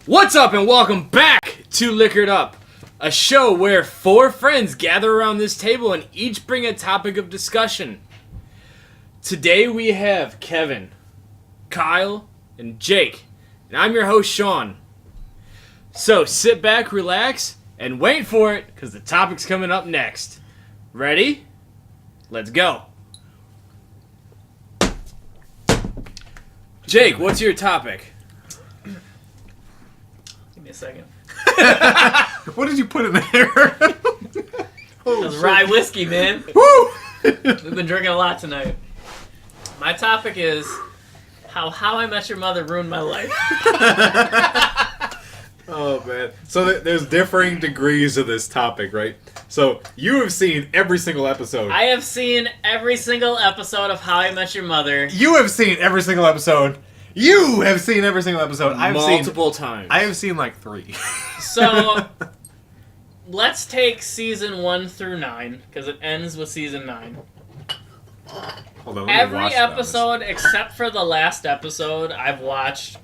What's up and welcome back to Liquored Up, a show where four friends gather around this table and each bring a topic of discussion. Today we have Kevin, Kyle, and Jake, and I'm your host Sean. So sit back, relax, and wait for it, because the topic's coming up next. Ready? Let's go. Jake, what's your topic? Give me a second. What did you put in there? It was rye whiskey, man. Woo! We've been drinking a lot tonight. My topic is How I Met Your Mother ruined my life. Oh, man. So there's differing degrees of this topic, right? So you have seen every single episode. I have seen every single episode of How I Met Your Mother. You have seen every single episode. You have seen every single episode. Multiple times. I have seen like 3. So, let's take season 1 through 9, because it ends with season 9. Hold on, let me Every watch that. episode, except for the last episode, I've watched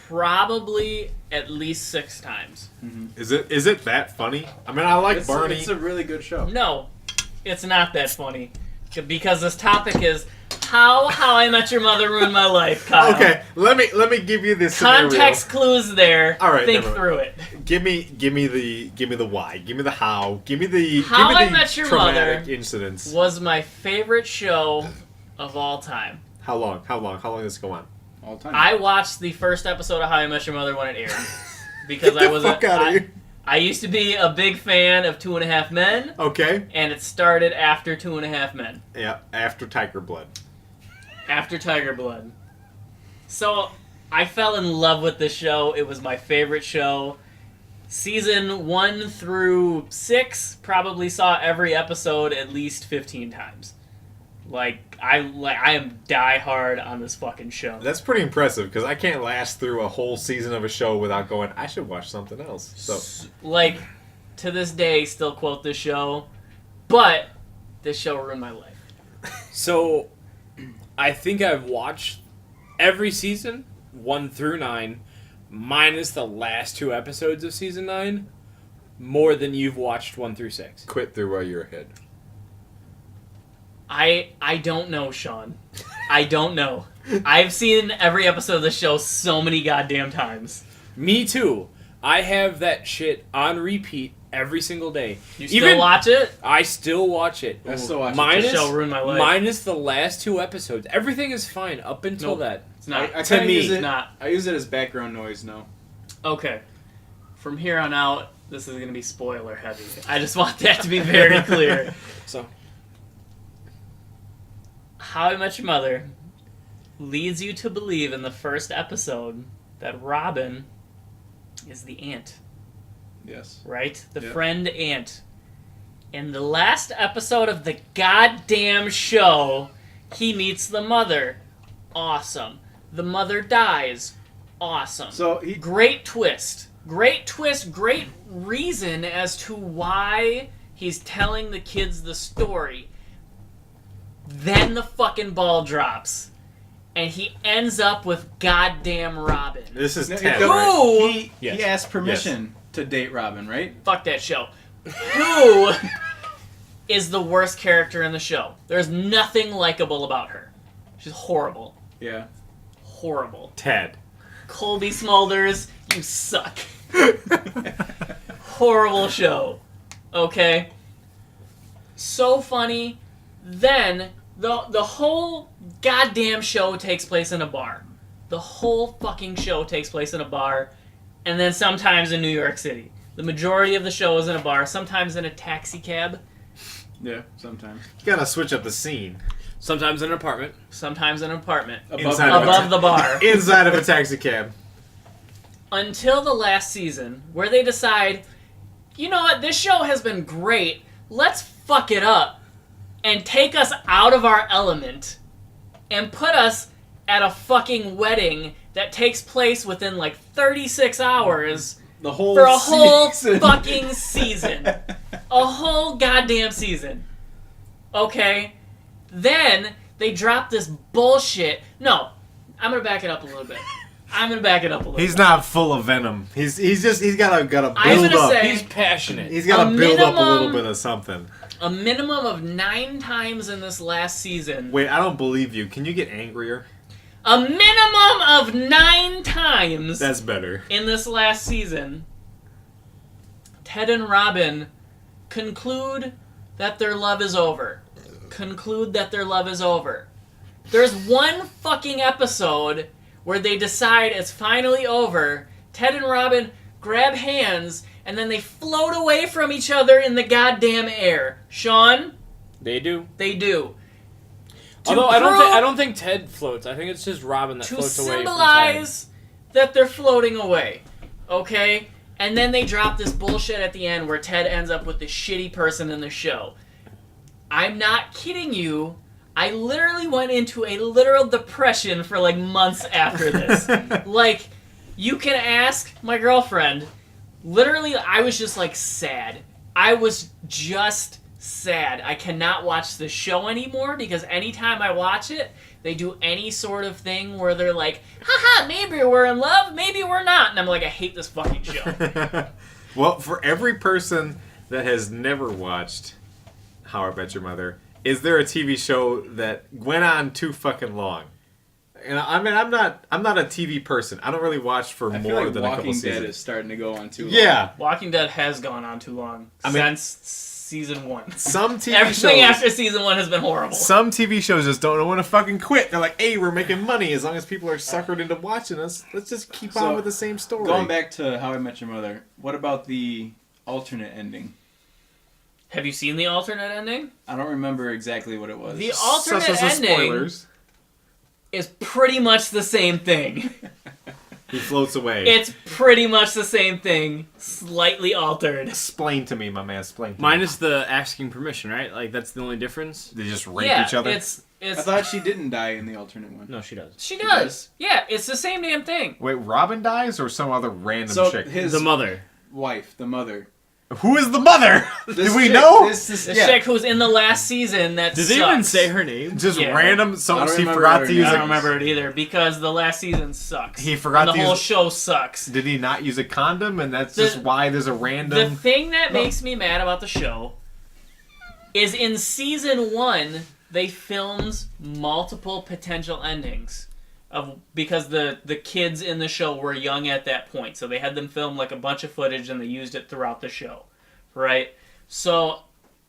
probably at least 6 times. Is it that funny? I mean, I like Barney. It's a really good show. No, it's not that funny. Because this topic is How I Met Your Mother ruined my life, Kyle. Okay, let me give you this Context clues there. All right, think never mind. through it. Give me the why. Give me the how. Give me the How give me I the Met Your traumatic Mother incidents. Was my favorite show of all time. How long? How does this go on? All time. I watched the first episode of How I Met Your Mother when it aired because Get the fuck out of here. I used to be a big fan of Two and a Half Men, Okay. and it started after Two and a Half Men. Yeah, after Tiger Blood. After Tiger Blood. So, I fell in love with this show. It was my favorite show. Season 1 through 6, probably saw every episode at least 15 times. I am die hard on this fucking show. That's pretty impressive because I can't last through a whole season of a show without going, I should watch something else. So To this day, still quote this show, but this show ruined my life. So, I think I've watched every season, 1 through 9, minus the last 2 episodes of season 9, more than you've watched 1 through 6. quit through while you're ahead. I don't know, Sean. I don't know. I've seen every episode of the show so many goddamn times. Me too. I have that shit on repeat every single day. You still watch it? I still watch it. I still watch it. Minus, This show ruined my life. minus the last 2 episodes. Everything is fine up until Nope. that. It's not. I To kinda me, use It's it. not. I use it as background noise now. Okay. From here on out, this is going to be spoiler heavy. I just want that to be very clear. So, How I Met Your Mother leads you to believe in the first episode that Robin is the aunt, Yes. right? The Yep. friend aunt. In the last episode of the goddamn show, he meets the mother. Awesome. The mother dies. Awesome. So he. Great twist. Great twist, great reason as to why he's telling the kids the story. Then the fucking ball drops. And he ends up with goddamn Robin. This is No, 10. Who? right? He Yes. asked permission to date Robin, right? Fuck that show. Who is the worst character in the show? There's nothing likable about her. She's horrible. Yeah. Horrible. Ted. Colby Smulders, you suck. Horrible show. Okay? So funny. Then, the whole goddamn show takes place in a bar. The whole fucking show takes place in a bar, and then sometimes in New York City. The majority of the show is in a bar, sometimes in a taxi cab, Yeah. Sometimes. You gotta switch up the scene. sometimes in an apartment. sometimes in an apartment. Inside of a Above the bar. Inside of a taxi cab. Until the last season, where they decide, you know what, this show has been great, let's fuck it up and take us out of our element and put us at a fucking wedding that takes place within like 36 hours The whole for a whole season. fucking season. A whole goddamn season. Okay? Then they drop this bullshit. No, I'm gonna back it up a little bit. I'm gonna back it up a little. He's bit. not full of venom. He's got to I'm build gonna up. say- He's passionate. He's got a to build up a little minimum- bit of something. A minimum of 9 times in this last season. Wait, I don't believe you. Can you get angrier? A minimum of 9 times That's better. in this last season, Ted and Robin conclude that their love is over. Conclude that their love is over. There's one fucking episode where they decide it's finally over. Ted and Robin grab hands and then they float away from each other in the goddamn air. Sean, They do. they do. To Although prove- I don't think Ted floats. I think it's just Robin that to floats away from Ted. symbolize that they're floating away, okay? And then they drop this bullshit at the end where Ted ends up with the shitty person in the show. I'm not kidding you. I literally went into a literal depression for like months after this. Like, you can ask my girlfriend. Literally, I was just like sad. I was just sad. I cannot watch the show anymore because anytime I watch it, they do any sort of thing where they're like, haha, maybe we're in love, maybe we're not. And I'm like, I hate this fucking show. Well, for every person that has never watched How I Met Your Mother, is there a TV show that went on too fucking long? And I mean, I'm not a TV person. I don't really watch for I feel more like than a couple Walking Dead seasons. is starting to go on too long. Yeah, Walking Dead has gone on too long I mean- since season 1. some TV Everything shows. after season 1 has been horrible. Some TV shows just don't know when to fucking quit. They're like, "Hey, we're making money. As long as people are suckered into watching us, let's just keep So, on with the same story." Going back to How I Met Your Mother, what about the alternate ending? Have you seen the alternate ending? I don't remember exactly what it was. The alternate Such as the ending spoilers. is pretty much the same thing. He floats away. It's pretty much the same thing, slightly altered. Explain to me, my man. Explain. To me. Minus the asking permission, right? Like that's the only difference. They just rape Yeah, each other. it's I thought she didn't die in the alternate one. No, she does. she does. Yeah, it's the same damn thing. Wait, Robin dies or some other random So chick? his The mother. wife, the mother. Who is the mother? This Do we chick- know? This The yeah. chick who's in the last season that Did sucks. they even say her name? Just Yeah. random. So I don't he remember forgot her to name. use I a. don't remember it either because the last season sucks. He forgot and to the whole use- show sucks. Did he not use a condom, and that's The- just why there's a The random? thing that makes me mad about the show is in season 1 they filmed multiple potential endings because the kids in the show were young at that point, so they had them film like a bunch of footage and they used it throughout the show, right? So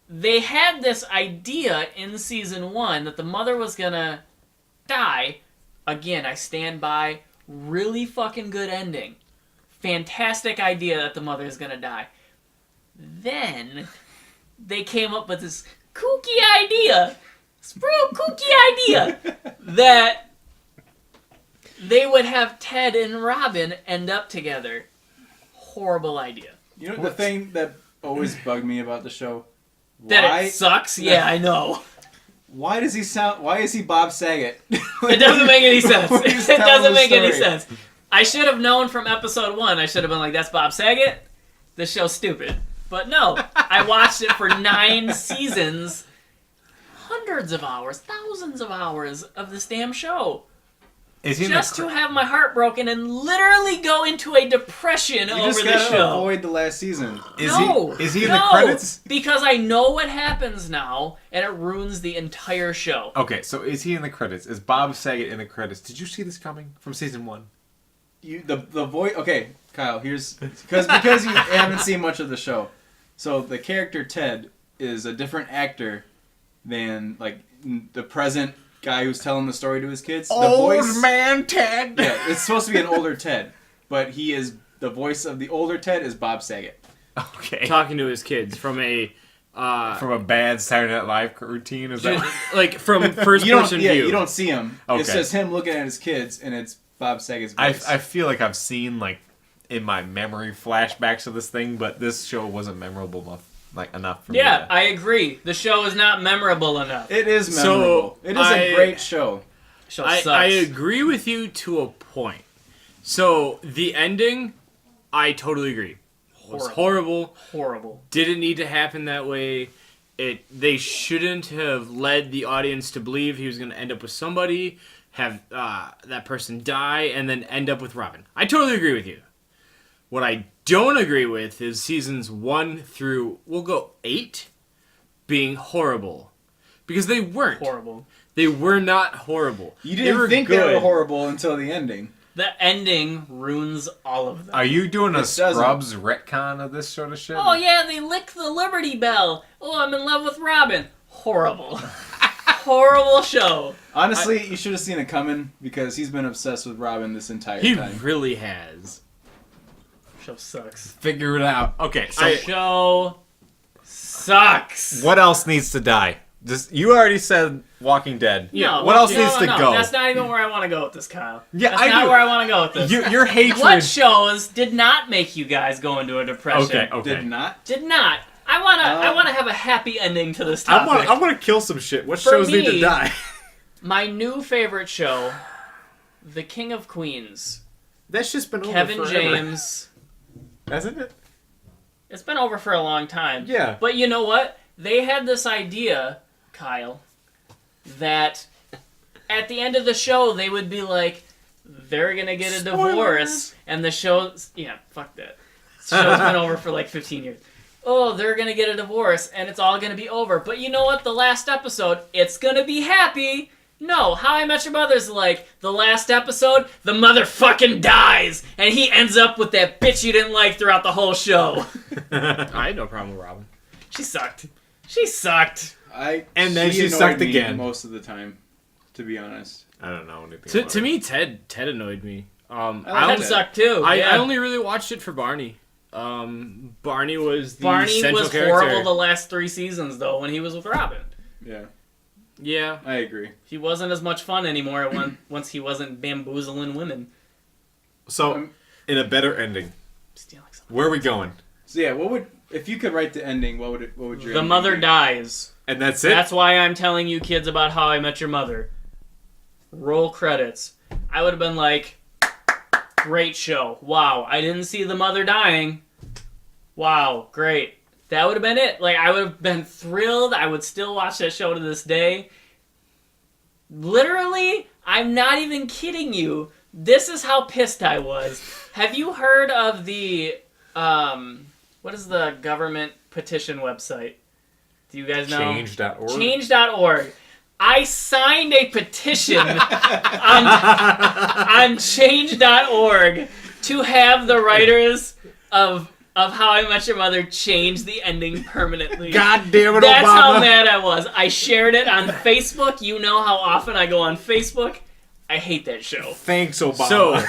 they had this idea in season 1 that the mother was gonna die. Again, I stand by. Really fucking good ending. Fantastic idea that the mother is gonna die. Then they came up with this kooky idea, real kooky idea, that they would have Ted and Robin end up together. Horrible idea. You know the thing that always bugged me about the show? That Why? it sucks? Yeah, I know. Why does he sound? Why is he Bob Saget? It doesn't make any sense. When he's It telling doesn't the make any story. sense. I should have known from episode 1. I should have been like, that's Bob Saget? This show's stupid. But no, I watched it for 9 seasons. Hundreds of hours, thousands of hours of this damn show. Is he in Just the? to have my heart broken and literally go into a depression You over just the gotta show. avoid the last season. Is he in the No, credits? Because I know what happens now, and it ruins the entire show. Okay, so is he in the credits? Is Bob Saget in the credits? Did you see this coming from season 1? You the voice. Okay, Kyle. Here's because you haven't seen much of the show. So the character Ted is a different actor than like the present guy who's telling the story to his kids. The voice, man Ted. yeah, it's supposed to be an older Ted, but he is the voice of the older Ted is Bob Saget. Okay. Talking to his kids from a From a bad Saturday Night Live routine, is that? like from first You don't, person yeah, view. you don't see him. Okay. It's just him looking at his kids, and it's Bob Saget's voice. I feel like I've seen like in my memory flashbacks of this thing, but this show wasn't memorable enough for me. Yeah, to- I agree. The show is not memorable enough. It is So, memorable. It is a great show. Show I sucks. agree with you to a point. So the ending, I totally agree. Was horrible. Horrible. Didn't need to happen that way. They shouldn't have led the audience to believe he was going to end up with somebody, have that person die, and then end up with Robin. I totally agree with you. What I don't agree with is seasons 1 through, we'll go 8, being horrible. Because they weren't. Horrible. They were not horrible. You They didn't were think they good. were horrible until the ending. The ending ruins all of them. Are you doing a It doesn't. Scrubs retcon of this sort of shit? Oh yeah, they lick the Liberty Bell. Oh, I'm in love with Robin. Horrible. Horrible show. Honestly, you should have seen it coming because he's been obsessed with Robin this entire He time. really has. Show sucks. Figure it out. Okay, so Show sucks. what else needs to die? Just you already said Walking Dead. No, What else no, needs to no, go? That's not even where I want to go with this, Kyle. Yeah, that's I not do. where I want to go with this. Your hatred. What shows did not make you guys go into a depression? Okay. Did not. Did not. I wanna have a happy ending to this topic. I want to kill some shit. What For shows need to me- die? My new favorite show, The King of Queens. That's just been over Kevin forever. James. Hasn't it? It's been over for a long time. Yeah. But you know what? They had this idea, Kyle, that at the end of the show they would be like, they're gonna get a divorce, and the show's fuck that. The show's been over for like 15 years. Oh, they're gonna get a divorce, and it's all gonna be over. But you know what? The last episode, it's gonna be happy. No, How I Met Your Mother's like, the last episode, the mother fucking dies, and he ends up with that bitch you didn't like throughout the whole show. I had no problem with Robin. She sucked. She sucked. And then she annoyed sucked me again. most of the time, to be honest. I don't know anything. To, about to it. me, Ted annoyed me. I Ted like that. sucked too. I yeah. only really watched it for Barney. Barney was the Barney central was character. horrible the last 3 seasons though when he was with Robin. Yeah, Yeah. I agree. He wasn't as much fun anymore once he wasn't bamboozling women. So, in a better ending, Stealing something. where are we going? So yeah, what would if you could write the ending? What would your The ending mother be? dies. And that's it. That's why I'm telling you kids about How I Met Your Mother. Roll credits. I would have been like, great show. Wow, I didn't see the mother dying. Wow, great. That would have been it. Like, I would have been thrilled. I would still watch that show to this day. Literally, I'm not even kidding you. This is how pissed I was. Have you heard of the, what is the government petition website? Do you guys know? Change.org. Change.org. I signed a petition on Change.org to have the writers of How I Met Your Mother change the ending permanently. God damn it, That's Obama. how mad I was. I shared it on Facebook. You know how often I go on Facebook. I hate that show. Thanks, Obama. So,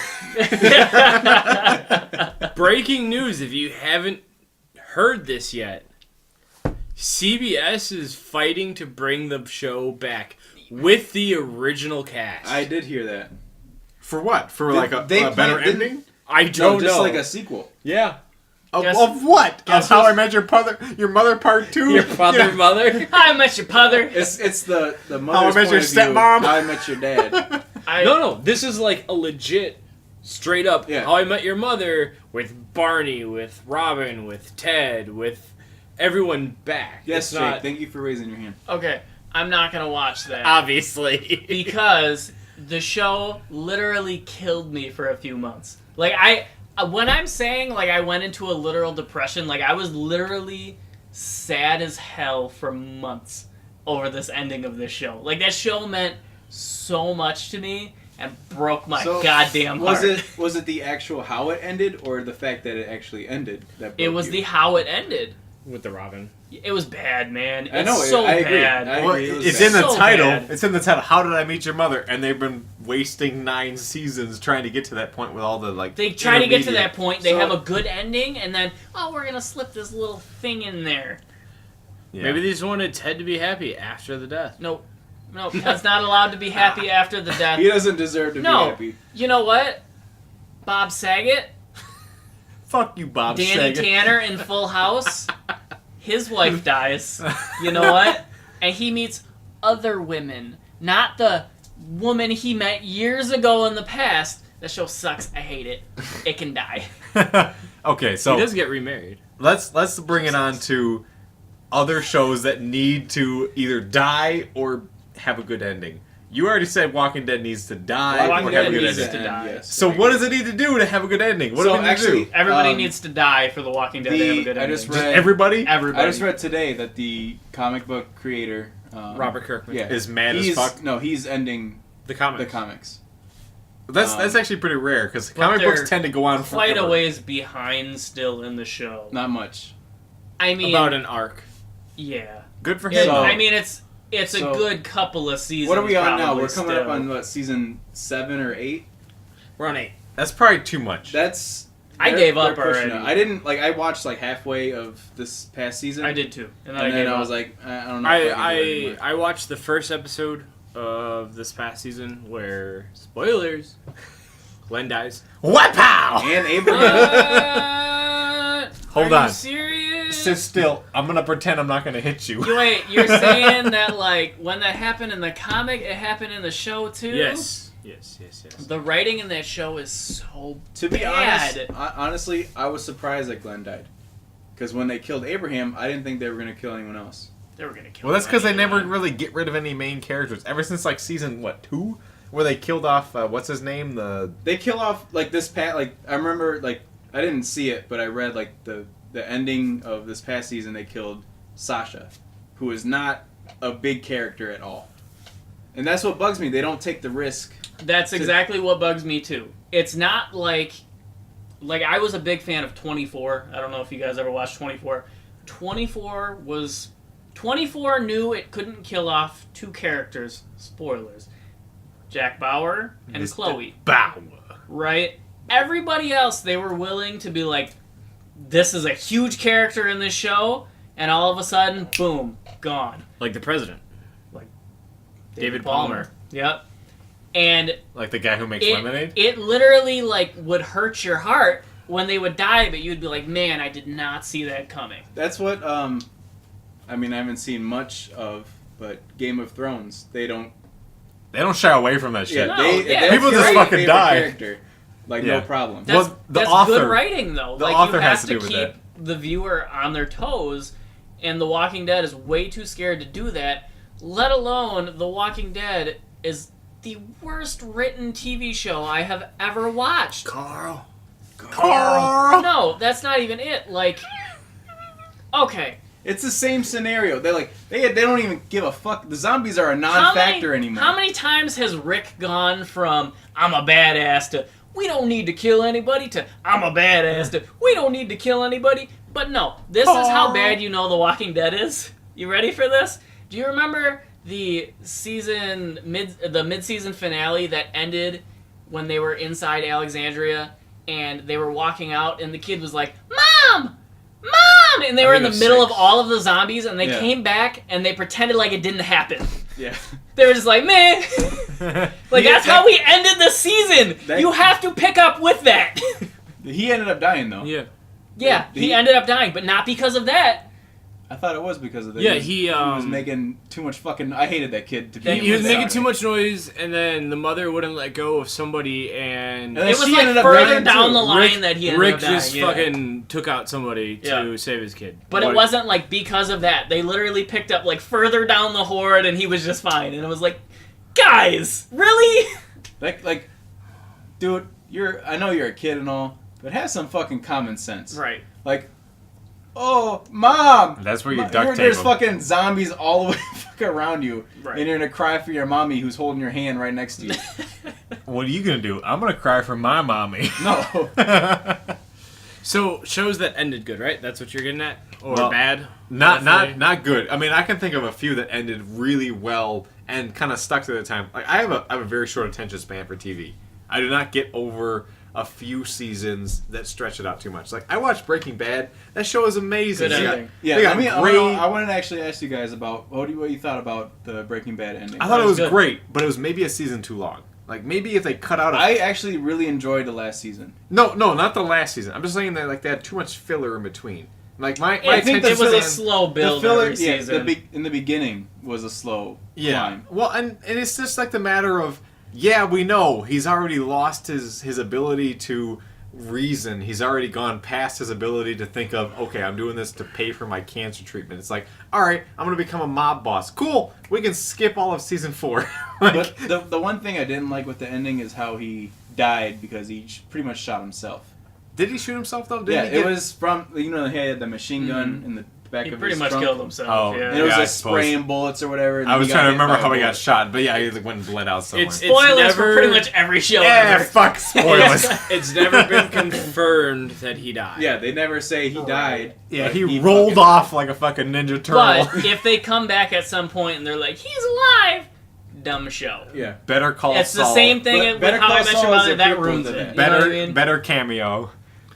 breaking news if you haven't heard this yet. CBS is fighting to bring the show back with the original cast. I did hear that. For what? For They- like a they better didn't- ending? I No, don't just know. like a sequel. Yeah. Of Guess- what? Of guess How who's- I Met Your Mother Part 2? Your father, mother. How I Met Your Mother. It's the How I mother's Met point Your of view. Stepmom. How I Met Your Dad. No, this is like a legit, straight up Yeah. How I Met Your Mother with Barney, with Robin, with Ted, with everyone back. Yes, It's Jake. not, Thank you for raising your hand. Okay, I'm not going to watch that. obviously. Because the show literally killed me for a few months. Like, when I'm saying, like, I went into a literal depression, like, I was literally sad as hell for months over this ending of this show. Like, that show meant so much to me and broke my So, goddamn heart. Was it the actual how it ended or the fact that it actually ended that It broke was you? the how it ended. With the Robin. It was bad, man. It's I know, so I agree. bad. I Well, agree, it was it's bad. in the So title. bad. It's in the title. How Did I Meet Your Mother? And they've been wasting 9 seasons trying to get to that point with all the like. They try to get to intermediate- that point, they So- have a good ending, and then, oh, we're gonna slip this little thing in there. Yeah. Maybe they just wanted Ted to be happy after the death. Nope. Nope. Ted's not allowed to be happy after the death. He doesn't deserve to No. be happy. You know what? Bob Saget, Fuck you, Bob Danny Saget. Tanner in Full House, his wife dies. You know what? And he meets other women, not the woman he met years ago in the past. The show sucks. I hate it. It can die. Okay, so He does get remarried. let's bring it on to other shows that need to either die or have a good ending. You already said Walking Dead needs to die Walking or have Dead a good needs ending. to die. Yes. So what does it need to do to have a good ending? What So do we need actually- to do? Everybody needs to die for The Walking Dead to have a good I ending. just Just read- everybody Everybody. I just read today that the comic book creator Robert Kirkman. yeah, is mad as he's, fuck. No, he's ending The comics. the comics. That's actually pretty rare because But comic they're books tend to go on Quite forever. a ways behind still in the show. Not much. I mean, About an arc. yeah. Good for Yeah, him. So- I mean, it's so- a good couple of seasons. What are we on now? probably We're coming up still. on what, season 7 or 8? We're on 8. That's probably too much. That's I they're- gave they're up pushing already. it. I didn't I watched like halfway of this past season. I did too, and then And I then gave I up. was like, I don't know. if I can do it anymore. I watched the first episode of this past season where, spoilers, Glenn dies. What pow? And Abraham. Hold Are on. you serious? Sit still. I'm gonna pretend I'm not gonna hit you. Wait, you're saying that like when that happened in the comic, it happened in the show too? Yes. The writing in that show is so To be bad. honestly, I was surprised that Glenn died. Because when they killed Abraham, I didn't think they were going to kill anyone else. They were gonna kill. Well, that's because they anyone. never really get rid of any main characters ever since like season 2, where they killed off what's his name, the They kill off like this past I remember I didn't see it, but I read like the ending of this past season. They killed Sasha, who is not a big character at all, and that's what bugs me. They don't take the risk. That's exactly what bugs me too. It's not like I was a big fan of 24. I don't know if you guys ever watched 24. 24 knew it couldn't kill off two characters. Spoilers. Jack Bauer and Mr. Chloe. Bow. Right? Everybody else, they were willing to be like, this is a huge character in this show, and all of a sudden, boom, gone. Like the president. David Palmer. Yep. And Like the guy who makes lemonade. it literally like would hurt your heart when they would die, but you'd be like, man, I did not see that coming. That's what I mean, I haven't seen much of, but Game of Thrones, they don't. They don't shy away from that shit. No, they, yeah, that's people just their fucking favorite die. Character. Like Yeah. no problem. That's, Well, the that's author- good writing, though. the Like, author you have has to do with keep that. the viewer on their toes, and The Walking Dead is way too scared to do that, let alone The Walking Dead is the worst written TV show I have ever watched. Carl. No, that's not even it. Like, okay. It's the same scenario. They don't even give a fuck. The zombies are a How non-factor many- anymore. How many times has Rick gone from I'm a badass to we don't need to kill anybody to I'm a badass to we don't need to kill anybody? But no, this is how bad you know The Walking Dead is. You ready for this? Do you remember the mid-season finale that ended when they were inside Alexandria and they were walking out and the kid was like, "Mom! Mom!" And they were in the think it was middle of 6. all of the zombies and they Yeah. came back and they pretended like it didn't happen. Yeah. They were just like, man. Like, Yeah, that's how we ended the season. that- You have to pick up with that. He ended up dying though. Yeah. Yeah, he He- ended up dying, but not because of that. I thought it was because of that. Yeah, he was making too much fucking. I hated that kid. To He He was was making sorry. too much noise, and then the mother wouldn't let go of somebody, and And then It was she like ended up further dying, down too. the line that he ended Rick up dying. just yeah. fucking took out somebody to Yeah. save his kid. But it wasn't like because of that. They literally picked up like further down the horde, and he was just fine. And it was like, guys, really? Like, dude, I know you're a kid and all, but have some fucking common sense. Right. Like, oh, mom. That's where you Ma- duct tape There's them. fucking zombies all the way fucking around you, Right. and you're gonna cry for your mommy who's holding your hand right next to you. What are you gonna do? I'm gonna cry for my mommy. No. So shows that ended good, right? That's what you're getting at, or Well, bad? Not Hopefully. not good. I mean, I can think of a few that ended really well and kind of stuck to the time. Like I have a very short attention span for TV. I do not get over a few seasons that stretch it out too much. Like I watched Breaking Bad. That show is amazing. Good They got- ending. Yeah, they got I wanted to actually ask you guys about what you thought about the Breaking Bad ending. I thought it was good. great, but it was maybe a season too long. Like maybe if they cut out. I actually really enjoyed the last season. No, not the last season. I'm just saying that like they had too much filler in between. Like my I think attention it was a span- slow build every season. in the beginning was a slow Yeah. climb. Well, and it's just like the matter of, yeah, we know he's already lost his ability to reason, he's already gone past his ability to think of, okay, I'm doing this to pay for my cancer treatment. It's like, all right, I'm going to become a mob boss. Cool. We can skip all of season 4. But the one thing I didn't like with the ending is how he died because he pretty much shot himself. Did he shoot himself though? It was from he had the machine gun in the back He of pretty his much trunk. killed himself. Oh, yeah. And it was Yeah, I like suppose. spraying bullets or whatever. And I he was got trying to hit remember by a how he got bullet. shot, but yeah, he went and bled out somewhere. It's Spoilers for never- pretty much every show yeah, ever. fuck spoilers. It's never been confirmed that he died. Yeah, they never say he died. Yeah, but he rolled fucking- off like a fucking Ninja Turtle. But if they come back at some point and they're like, he's alive, dumb show. Yeah. Better Call It's the Saul. same thing But with Better How I Call Met Your Saul is Mother. a That prequel ruins to it. that. You Better, know what I mean? better cameo.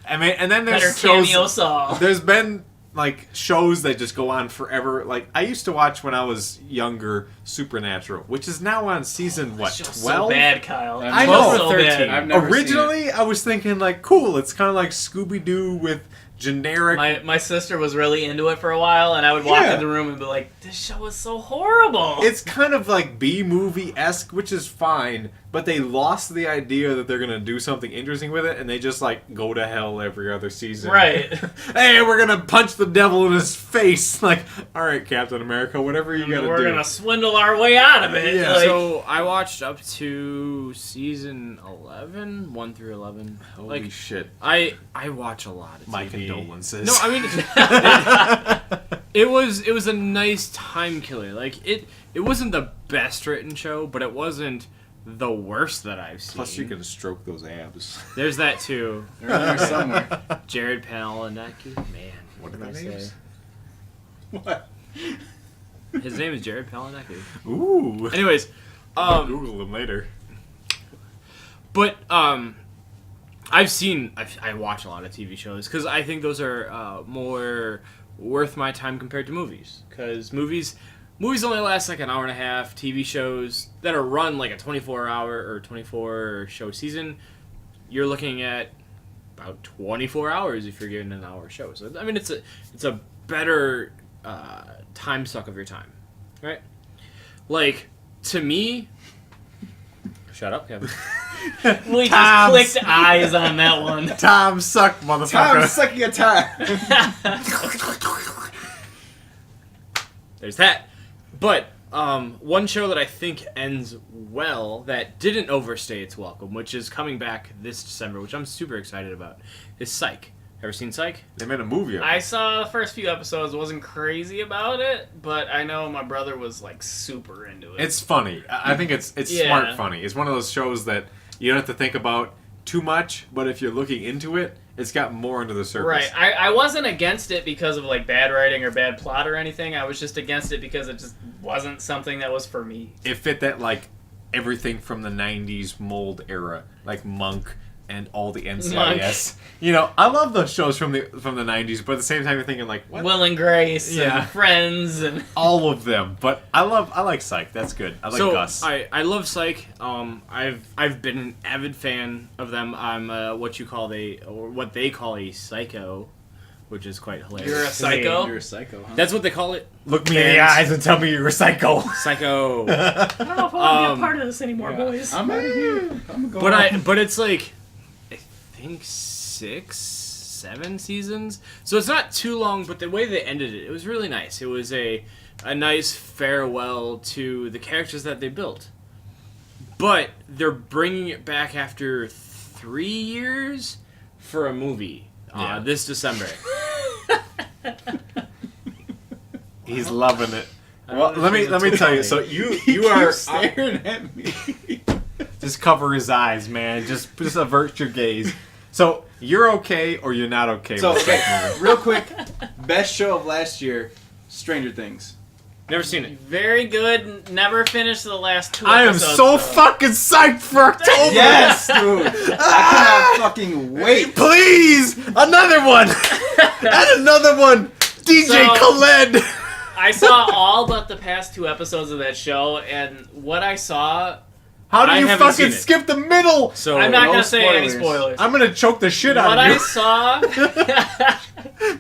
I mean, and then there's Better shows. cameo Saul. There's been like shows that just go on forever. Like I used to watch when I was younger, Supernatural, which is now on season what, Show's 12? so bad, Kyle. I Show's know. so 13. bad. I've never Originally, I was thinking like, cool. It's kind of like Scooby Doo with generic. My sister was really into it for a while, and I would walk Yeah. in the room and be like, "This show is so horrible." It's kind of like B-movie esque, which is fine, but they lost the idea that they're gonna do something interesting with it, and they just like go to hell every other season. right. Hey, we're gonna punch the devil in his face. Like, all right, Captain America, whatever you gotta We're do. gonna swindle our way out of it. Yeah. Like, So I watched up to season 11, 1 through 11. Holy Like shit! I watch a lot of My TV. condolences. No, I mean it was a nice time killer. Like it wasn't the best written show, but it wasn't the worst that I've seen. Plus, you can stroke those abs. There's that too. They're in there somewhere. Jared Padalecki, man. What are can their I names? say? What? His name is Jared Padalecki. Ooh. Anyways, I'll Google them later. but I watch a lot of TV shows because I think those are more worth my time compared to movies. Because movies only last like an hour and a half. TV shows that are run like a 24-hour or 24 show season, you're looking at about 24 hours if you're getting an hour show. So I mean, it's a better time suck of your time, right? Like to me. Shut up, Kevin. we just Tom's- clicked eyes on that one. Tom suck, motherfucker. Tom's sucking a time. There's that. But one show that I think ends well that didn't overstay its welcome, which is coming back this December, which I'm super excited about, is Psych. Ever seen Psych? They made a movie of it. I saw the first few episodes. Wasn't crazy about it, but I know my brother was like super into it. It's funny. I think it's Yeah. smart funny. It's one of those shows that you don't have to think about too much, but if you're looking into it, it's got more under the surface. right. I wasn't against it because of like bad writing or bad plot or anything. I was just against it because it just wasn't something that was for me. It fit that like everything from the 90s mold era, like Monk and all the NCIS. You know, I love those shows from the 90s, but at the same time you're thinking like, what? Will and Grace Yeah. and Friends and All of them. But I like Psych. That's good. I like so Gus. I love Psych. I've been an avid fan of them. I'm what they call a psycho, which is quite hilarious. You're a psycho? You're a psycho, huh? That's what they call it. Look me in the eyes and tell me you're a psycho. Psycho. I don't know if I want to be a Um, part of this anymore, boys. I'm out of here. I'm going. But it's like I think 6, 7 seasons. So it's not too long, but the way they ended it, it was really nice. It was a nice farewell to the characters that they built. But they're bringing it back after 3 years for a movie Yeah. this December. He's loving it. I Well, don't let me understand tell you. what's So funny. you are staring at me. just cover his eyes, man. Just avert your gaze. So you're okay or you're not okay So, with okay, that movie? real quick, best show of last year, Stranger Things. Never seen it. Very good. Never finished the last 2 I am episodes. so though. fucking psyched for October. Yes, dude. I cannot fucking wait. Please, another one. And another one. DJ So- Khaled. I saw all but the past 2 episodes of that show, and what I saw, How do I you haven't fucking seen it. skip the middle? So I'm not no gonna say any spoilers. spoilers. I'm gonna choke the shit out What of I you. saw,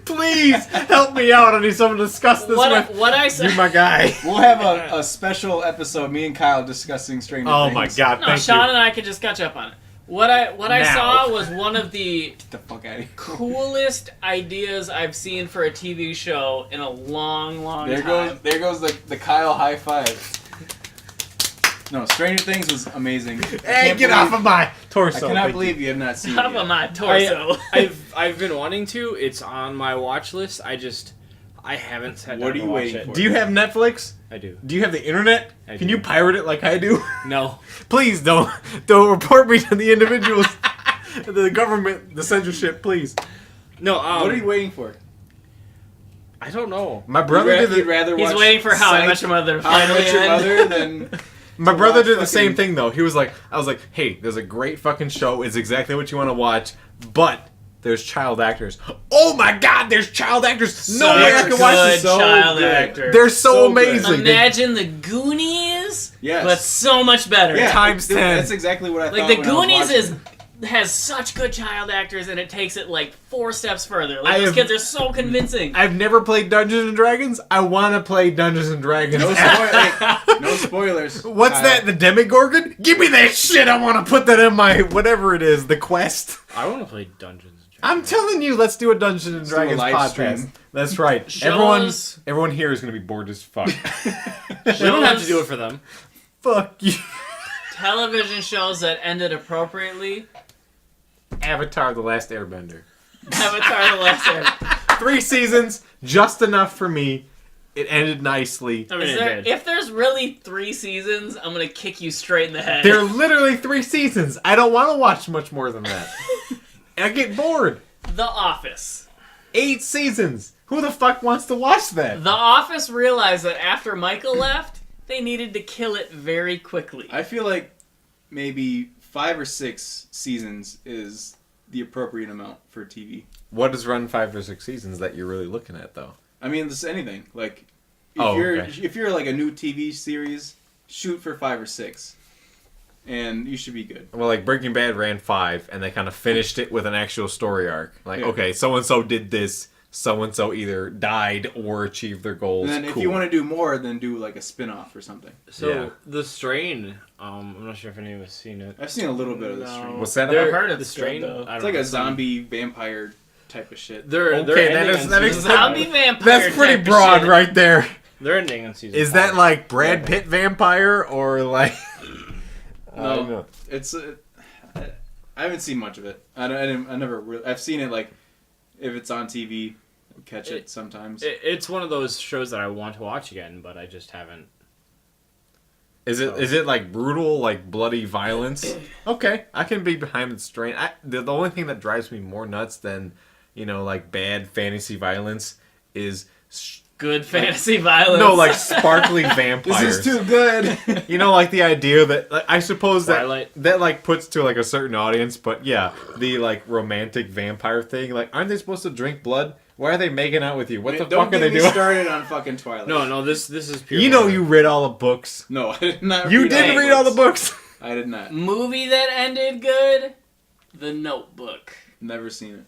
Please help me out. I need someone to discuss this with. what I saw. You, my guy. We'll have a special episode, me and Kyle discussing Stranger Oh Things. my god, No, thank Sean you. and I could just catch up on it. What I Now. saw was one of the Get the fuck out of here. coolest ideas I've seen for a TV show in a long time. There goes the Kyle high five. No, Stranger Things was amazing. Hey, get off of my torso. I cannot Thank believe you have not seen Top it. of Yet. my torso. I've been wanting to. It's on my watch list. I haven't sat down What are to you watch waiting it. for? Do you have Netflix? I do. Do you have the internet? I Can do. you pirate it like I do? No. Please don't report me to the individuals, the government, the censorship. Please. No. What are you waiting for? I don't know. My brother did You'd the, rather He's watch waiting for How I Psych- Met Your Mother to How I finally Met Your end. Mother than my to brother watch did the same fucking- thing though. He was like, I was like, hey, there's a great fucking show. It's exactly what you want to watch, but there's child actors. Oh my god, there's child actors. No way I Such can watch good this. so child good. actor. They're so So good. amazing. They- Imagine the Goonies, Yes. but so much better. Yeah, Times dude, 10. That's exactly what I Like thought. the when I was Goonies watching. has such good child actors, and it takes it like 4 steps further. I Like those have- kids are so convincing. I've never played Dungeons and Dragons. I want to play Dungeons and Dragons. No, hey, no spoilers. What's Kyle. that? The Demigorgon? Give me that shit. I want to put that in my whatever it is. The quest. I want to play Dungeons and Dragons. I'm telling you, let's do a Dungeons and do a Dragons live podcast. stream. That's right. Shows- Everyone here is gonna be bored as fuck. We don't have to do it for them. Fuck you. Television shows that ended appropriately. Avatar: The Last Airbender. Avatar: The Last Airbender. 3 seasons, just enough for me. It ended nicely. I mean, Is it there, did. if there's really 3 seasons, I'm gonna kick you straight in the head. There are literally 3 seasons. I don't want to watch much more than that. I get bored. The Office. 8 seasons. Who the fuck wants to watch that? The Office realized that after Michael left, they needed to kill it very quickly. I feel like maybe 5 or 6 seasons is the appropriate amount for TV. What is run 5 or 6 seasons that you're really looking at, though? I mean, this anything like Oh, you're okay. if you're like a new TV series, shoot for 5 or 6, and you should be good. Well, like Breaking Bad ran 5, and they kind of finished it with an actual story arc. Like, Yeah. okay, so and so did this. So and so either died or achieved their goals. And then if you want to do more, then do like a spin-off or something. So Yeah. The Strain. I'm not sure if any of us seen it. I've seen a little bit of this. No. Stream. What's that They're- about? heard it's the Strain. good, though. I It's don't like know, a some- zombie vampire type of shit. They're Okay, that ending is- on that season makes- five. Zombie vampire. That's pretty type of broad shit. right there. They're ending on season. Is 5. that like Brad Pitt vampire or like? I don't know. It's I haven't seen much of it. I never really. I've seen it like if it's on TV, I'll catch it sometimes. It's one of those shows that I want to watch again, but I just haven't. Is it like brutal, like bloody violence? Okay, I can be behind the strain. The only thing that drives me more nuts than, like bad fantasy violence is Good fantasy violence. no, like sparkly vampires. This is too good. Like the idea that like, I suppose Twilight. that like puts to like a certain audience, but yeah, the like romantic vampire thing. Like, aren't they supposed to drink blood? Why are they making out with you? What the Don't fuck are get they me doing? started on fucking Twilight. No, this is pure. You know, horror. you read all the books. No, I did not. You read didn't read all the books. I did not. Movie that ended good. The Notebook. Never seen it.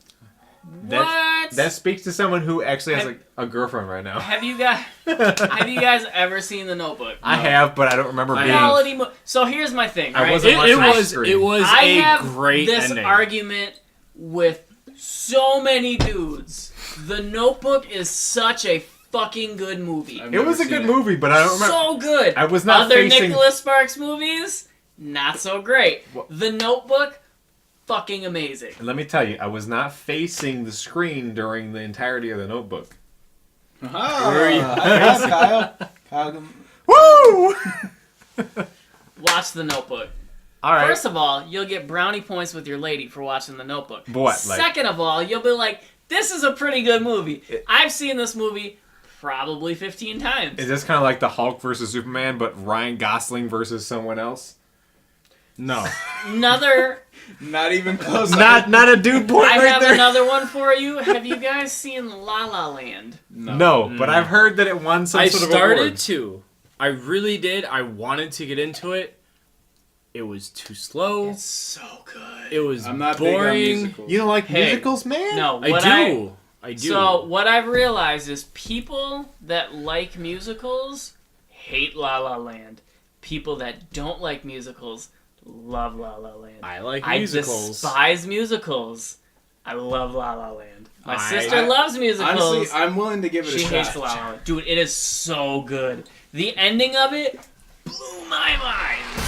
What? That speaks to someone who actually has a girlfriend right now. Have you guys ever seen The Notebook? I have, but I don't remember being. Quality So here's my thing. I Right? wasn't It watching the was screen. it was I a have great this ending. argument with so many dudes. The Notebook is such a fucking good movie. I've It was a never good seen it. movie, but I don't remember. So good. I was not Other facing- Nicholas Sparks movies, not so great. What? The Notebook, fucking amazing. And let me tell you, I was not facing the screen during the entirety of the Notebook. Ah, Where are you Kyle. Kyle. Woo! Watch The Notebook. All right. First of all, you'll get brownie points with your lady for watching The Notebook. What, like- Second of all, you'll be like, this is a pretty good movie. I've seen this movie probably 15 times. Is this kind of like the Hulk versus Superman, but Ryan Gosling versus someone else? No. Another, Not even close. Not a dude point I right have there. another one for you. Have you guys seen La La Land? No, but I've heard that it won some I sort of started award. to. I really did. I wanted to get into it. It was too slow. It's so good. It was I'm not big on boring. musicals. You don't like Hey, musicals, man? No, I what do. I do. So what I've realized is people that like musicals hate La La Land. People that don't like musicals love La La Land. I like I musicals. despise musicals. I love La La Land. My I- sister loves musicals. Honestly, I'm willing to give it a She shot. hates La La Land. Dude, it is so good. The ending of it blew my mind.